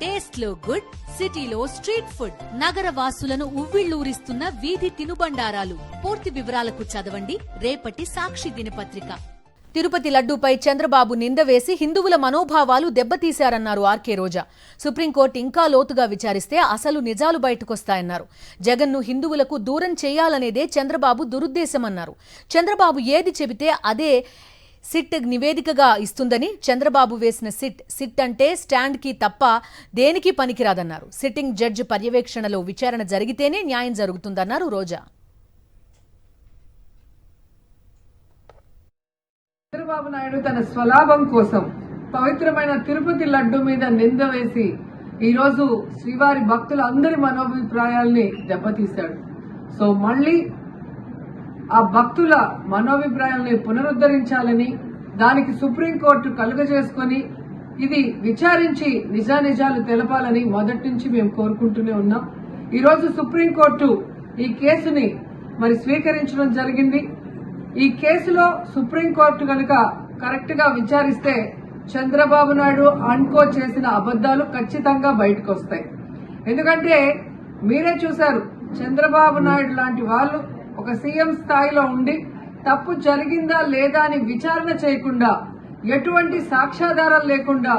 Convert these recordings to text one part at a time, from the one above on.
Taste లో good, సిటీలో street food, నగర వాసులను ఉవ్విళ్లూరిస్తున్న వీధి తినుబండారాలు. పూర్తి వివరాలకు చదవండి రేపటి సాక్షి దినపత్రిక. తిరుపతి లడ్డూపై చంద్రబాబు నింద వేసి హిందువుల మనోభావాలు దెబ్బతీశారన్నారు ఆర్కే రోజా. సుప్రీంకోర్టు ఇంకా లోతుగా విచారిస్తే అసలు నిజాలు బయటకొస్తాయన్నారు. జగన్ను హిందువులకు దూరం చేయాలనేదే చంద్రబాబు దురుద్దేశమన్నారు. చంద్రబాబు ఏది చెబితే అదే సిట్ నివేదికగా ఇస్తుందని, చంద్రబాబు వేసిన సిట్ అంటే స్టాండ్కి తప్ప దేనికి పనికిరాదన్నారు. సిట్టింగ్ జడ్జి పర్యవేక్షణలో విచారణ జరిగితేనే న్యాయం జరుగుతుందన్నారు రోజా. చంద్రబాబు నాయుడు తన స్వలాభం కోసం పవిత్రమైన తిరుపతి లడ్డు మీద నింద వేసి ఈరోజు శ్రీవారి భక్తుల అందరి మనోభిప్రాయాల్ని దెబ్బతీశాడు. సో మళ్లీ ఆ భక్తుల మనోభిప్రాయాల్ని పునరుద్ధరించాలని, దానికి సుప్రీంకోర్టు కలుగజేసుకుని ఇది విచారించి నిజానిజాలు తెలపాలని మొదటి నుంచి మేము కోరుకుంటూనే ఉన్నాం. ఈరోజు సుప్రీంకోర్టు ఈ కేసుని స్వీకరించడం జరిగింది. ఈ కేసులో సుప్రీంకోర్టు కనుక కరెక్ట్ గా విచారిస్తే చంద్రబాబు నాయుడు అన్కో చేసిన అబద్దాలు ఖచ్చితంగా బయటకు వస్తాయి. ఎందుకంటే మీరే చూశారు, చంద్రబాబు నాయుడు లాంటి వాళ్ళు ఒక సీఎం స్థాయిలో ఉండి తప్పు జరిగిందా లేదా అని విచారణ చేయకుండా, ఎటువంటి సాక్ష్యాధారాలు లేకుండా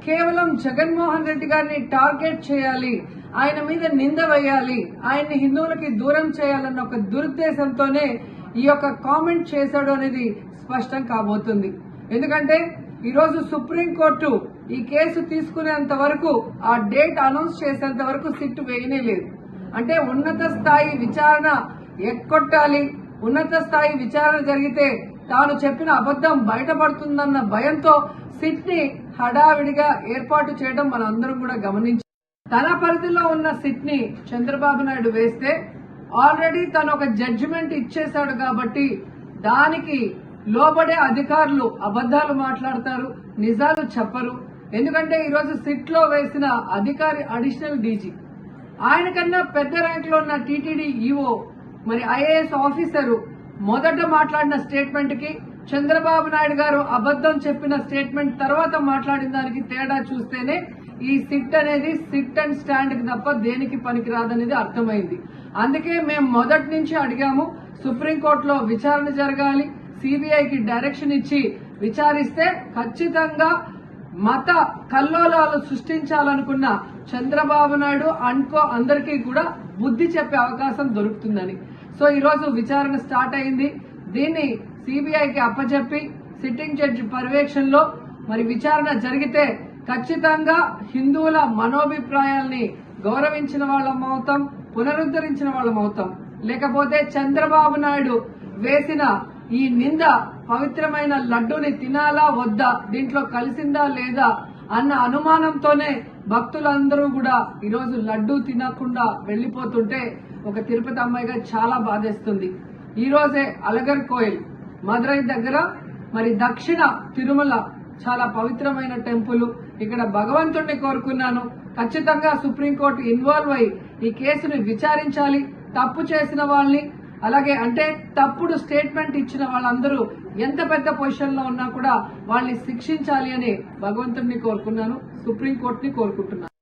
కేవలం జగన్మోహన్ రెడ్డి గారిని టార్గెట్ చేయాలి, ఆయన మీద నింద వేయాలి, ఆయన్ని హిందువులకి దూరం చేయాలన్న ఒక దురుద్దేశంతోనే ఈ యొక్క కామెంట్ చేశాడు అనేది స్పష్టం కాబోతుంది. ఎందుకంటే ఈరోజు సుప్రీంకోర్టు ఈ కేసు తీసుకునేంత వరకు, ఆ డేట్ అనౌన్స్ చేసేంత వరకు సిట్ వేయనే లేదు. అంటే ఉన్నత స్థాయి విచారణ ఎక్కొట్టాలి, ఉన్నత స్థాయి విచారణ జరిగితే తాను చెప్పిన అబద్దం బయటపడుతుందన్న భయంతో సిట్ ని హడావిడిగా ఏర్పాటు చేయడం మనం అందరం కూడా గమనించాం. తన పరిధిలో ఉన్న సిట్ ని చంద్రబాబు నాయుడు వేస్తే ఆల్రెడీ తను ఒక జడ్జిమెంట్ ఇచ్చేశాడు కాబట్టి దానికి లోబడే అధికారులు అబద్దాలు మాట్లాడతారు, నిజాలు చెప్పరు. ఎందుకంటే ఈరోజు సిట్ లో వేసిన అధికారి అడిషనల్ డీజీ, ఆయన కన్నా పెద్ద ర్యాంక్ లో ఉన్న టీటీడీ ఈఓ, ఐఏఎస్ ఆఫీసరు మొదట మాట్లాడిన స్టేట్మెంట్ కి చంద్రబాబు నాయుడు గారు అబద్దం చెప్పిన స్టేట్మెంట్ తర్వాత మాట్లాడిన దానికి తేడా చూస్తేనే ఈ సిట్ అనేది సిట్ అండ్ స్టాండ్ కి తప్ప దేనికి పనికిరాదనేది అర్థమైంది. అందుకే మేము మొదటి నుంచి అడిగాము, సుప్రీంకోర్టులో విచారణ జరగాలి, సిబిఐకి డైరెక్షన్ ఇచ్చి విచారిస్తే ఖచ్చితంగా మత కల్లోలాలు సృష్టించాలనుకున్న చంద్రబాబు నాయుడు అన్కో అందరికీ కూడా బుద్ధి చెప్పే అవకాశం దొరుకుతుందని. సో ఈరోజు విచారణ స్టార్ట్ అయింది. దీన్ని సిబిఐకి అప్పచెప్పి సిట్టింగ్ జడ్జి పర్యవేక్షణలో విచారణ జరిగితే ఖచ్చితంగా హిందువుల మనోభిప్రాయాల్ని గౌరవించిన వాళ్ళమవుతాం, పునరుద్ధరించిన వాళ్ళమవుతాం. లేకపోతే చంద్రబాబు నాయుడు వేసిన ఈ నింద పవిత్రమైన లడ్డూని తినాలా వద్దా, దీంట్లో కలిసిందా లేదా అన్న అనుమానంతోనే భక్తులందరూ కూడా ఈరోజు లడ్డూ తినకుండా వెళ్లిపోతుంటే ఒక తిరుపతి అమ్మాయిగా చాలా బాధేస్తుంది. ఈ రోజే అలగర్ కోయిల్ మదురై దగ్గర దక్షిణ తిరుమల చాలా పవిత్రమైన టెంపుల్, ఇక్కడ భగవంతుడిని కోరుకున్నాను, ఖచ్చితంగా సుప్రీంకోర్టు ఇన్వాల్వ్ అయి ఈ కేసుని విచారించాలి. తప్పు చేసిన వాళ్ళని, అలాగే అంటే తప్పుడు స్టేట్మెంట్ ఇచ్చిన వాళ్ళందరూ ఎంత పెద్ద పొజిషన్ లో ఉన్నా కూడా వాళ్ళని శిక్షించాలి అని భగవంతుడిని కోరుకున్నాను, సుప్రీంకోర్టుని కోరుకుంటున్నాను.